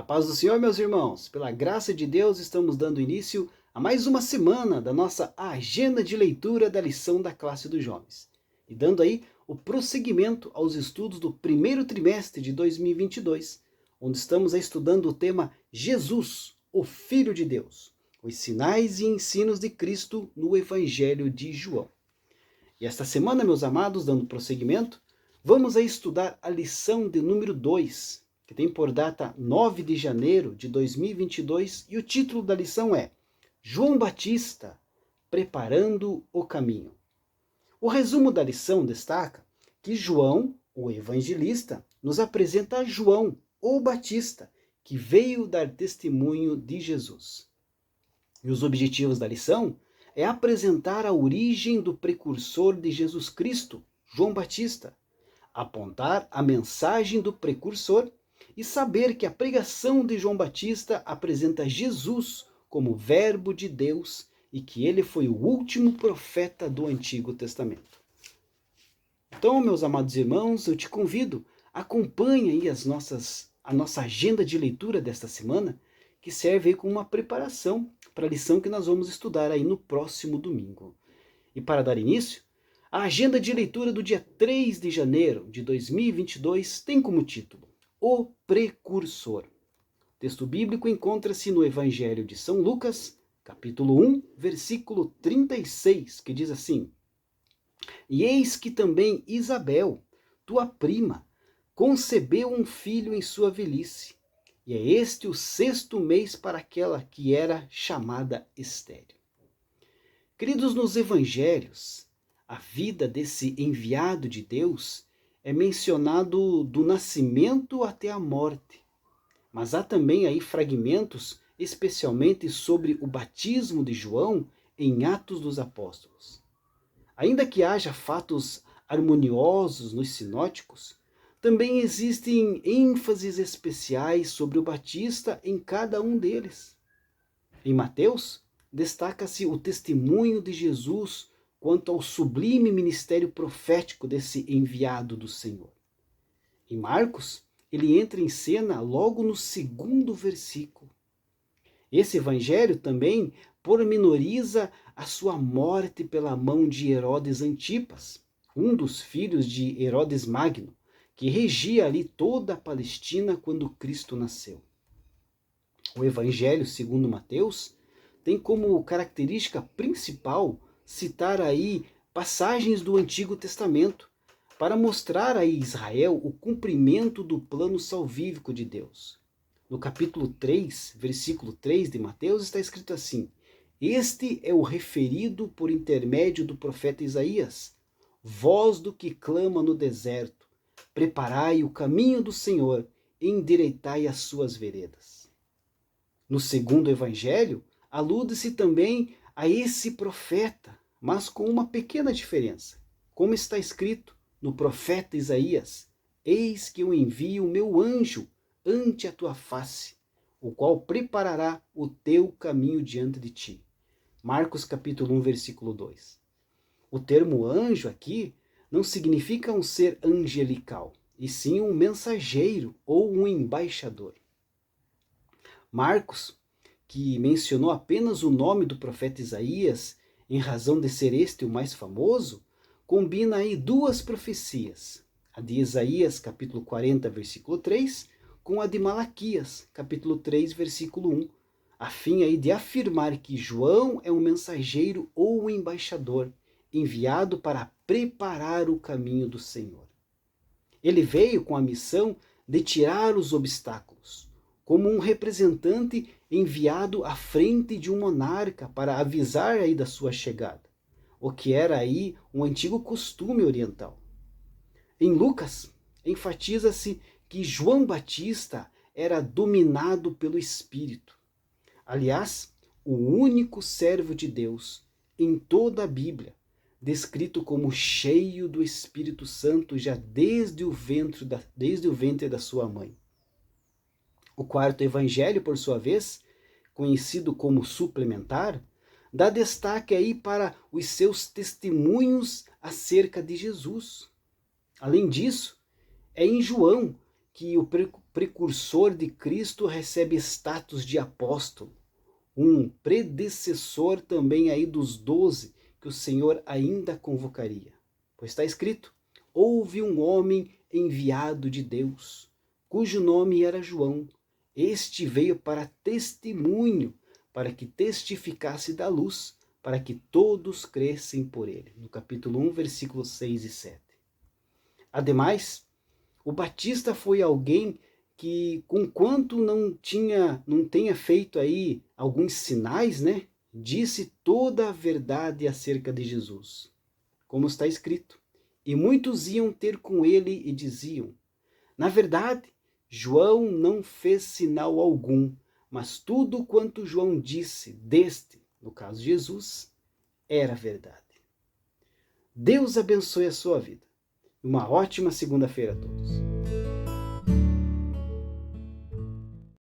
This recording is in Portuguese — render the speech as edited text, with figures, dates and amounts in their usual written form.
A paz do Senhor, meus irmãos. Pela graça de Deus, estamos dando início a mais uma semana da nossa agenda de leitura da lição da classe dos jovens. E dando aí o prosseguimento aos estudos do primeiro trimestre de 2022, onde estamos estudando o tema Jesus, o Filho de Deus, os sinais e ensinos de Cristo no Evangelho de João. E esta semana, meus amados, dando prosseguimento, vamos estudar a lição de número 2, que tem por data 9 de janeiro de 2022, e o título da lição é João Batista, preparando o caminho. O resumo da lição destaca que João, o evangelista, nos apresenta João, o Batista, que veio dar testemunho de Jesus. E os objetivos da lição é apresentar a origem do precursor de Jesus Cristo, João Batista, apontar a mensagem do precursor e saber que a pregação de João Batista apresenta Jesus como verbo de Deus e que ele foi o último profeta do Antigo Testamento. Então, meus amados irmãos, eu te convido, acompanhe aí a nossa agenda de leitura desta semana, que serve aí como uma preparação para a lição que nós vamos estudar aí no próximo domingo. E para dar início, a agenda de leitura do dia 3 de janeiro de 2022 tem como título O Precursor. O texto bíblico encontra-se no Evangelho de São Lucas, capítulo 1, versículo 36, que diz assim: E eis que também Isabel, tua prima, concebeu um filho em sua velhice, e é este o 6º mês para aquela que era chamada estéril. Queridos, nos evangelhos, a vida desse enviado de Deus é mencionado do nascimento até a morte. Mas há também aí fragmentos, especialmente sobre o batismo de João em Atos dos Apóstolos. Ainda que haja fatos harmoniosos nos sinóticos, também existem ênfases especiais sobre o Batista em cada um deles. Em Mateus, destaca-se o testemunho de Jesus quanto ao sublime ministério profético desse enviado do Senhor. Em Marcos, ele entra em cena logo no 2º versículo. Esse evangelho também pormenoriza a sua morte pela mão de Herodes Antipas, um dos filhos de Herodes Magno, que regia ali toda a Palestina quando Cristo nasceu. O Evangelho segundo Mateus tem como característica principal citar aí passagens do Antigo Testamento para mostrar a Israel o cumprimento do plano salvífico de Deus. No capítulo 3, versículo 3 de Mateus está escrito assim: Este é o referido por intermédio do profeta Isaías, voz do que clama no deserto, preparai o caminho do Senhor, endireitai as suas veredas. No segundo evangelho, alude-se também a esse profeta, mas com uma pequena diferença. Como está escrito no profeta Isaías: Eis que eu envio o meu anjo ante a tua face, o qual preparará o teu caminho diante de ti. Marcos capítulo 1, versículo 2. O termo anjo aqui não significa um ser angelical, e sim um mensageiro ou um embaixador. Marcos, que mencionou apenas o nome do profeta Isaías, em razão de ser este o mais famoso, combina aí duas profecias, a de Isaías, capítulo 40, versículo 3, com a de Malaquias, capítulo 3, versículo 1, a fim aí de afirmar que João é um mensageiro ou um embaixador, enviado para preparar o caminho do Senhor. Ele veio com a missão de tirar os obstáculos, como um representante enviado à frente de um monarca para avisar aí da sua chegada, o que era aí um antigo costume oriental. Em Lucas, enfatiza-se que João Batista era dominado pelo Espírito. Aliás, o único servo de Deus em toda a Bíblia, descrito como cheio do Espírito Santo já desde o ventre da sua mãe. O quarto evangelho, por sua vez, conhecido como suplementar, dá destaque aí para os seus testemunhos acerca de Jesus. Além disso, é em João que o precursor de Cristo recebe status de apóstolo, um predecessor também aí dos 12 que o Senhor ainda convocaria. Pois está escrito: houve um homem enviado de Deus, cujo nome era João. Este veio para testemunho, para que testificasse da luz, para que todos crescem por ele. No capítulo 1, versículos 6 e 7. Ademais, o Batista foi alguém que, conquanto não tenha feito aí alguns sinais, né, disse toda a verdade acerca de Jesus. Como está escrito: e muitos iam ter com ele e diziam: na verdade, João não fez sinal algum, mas tudo quanto João disse deste, no caso Jesus, era verdade. Deus abençoe a sua vida. Uma ótima segunda-feira a todos.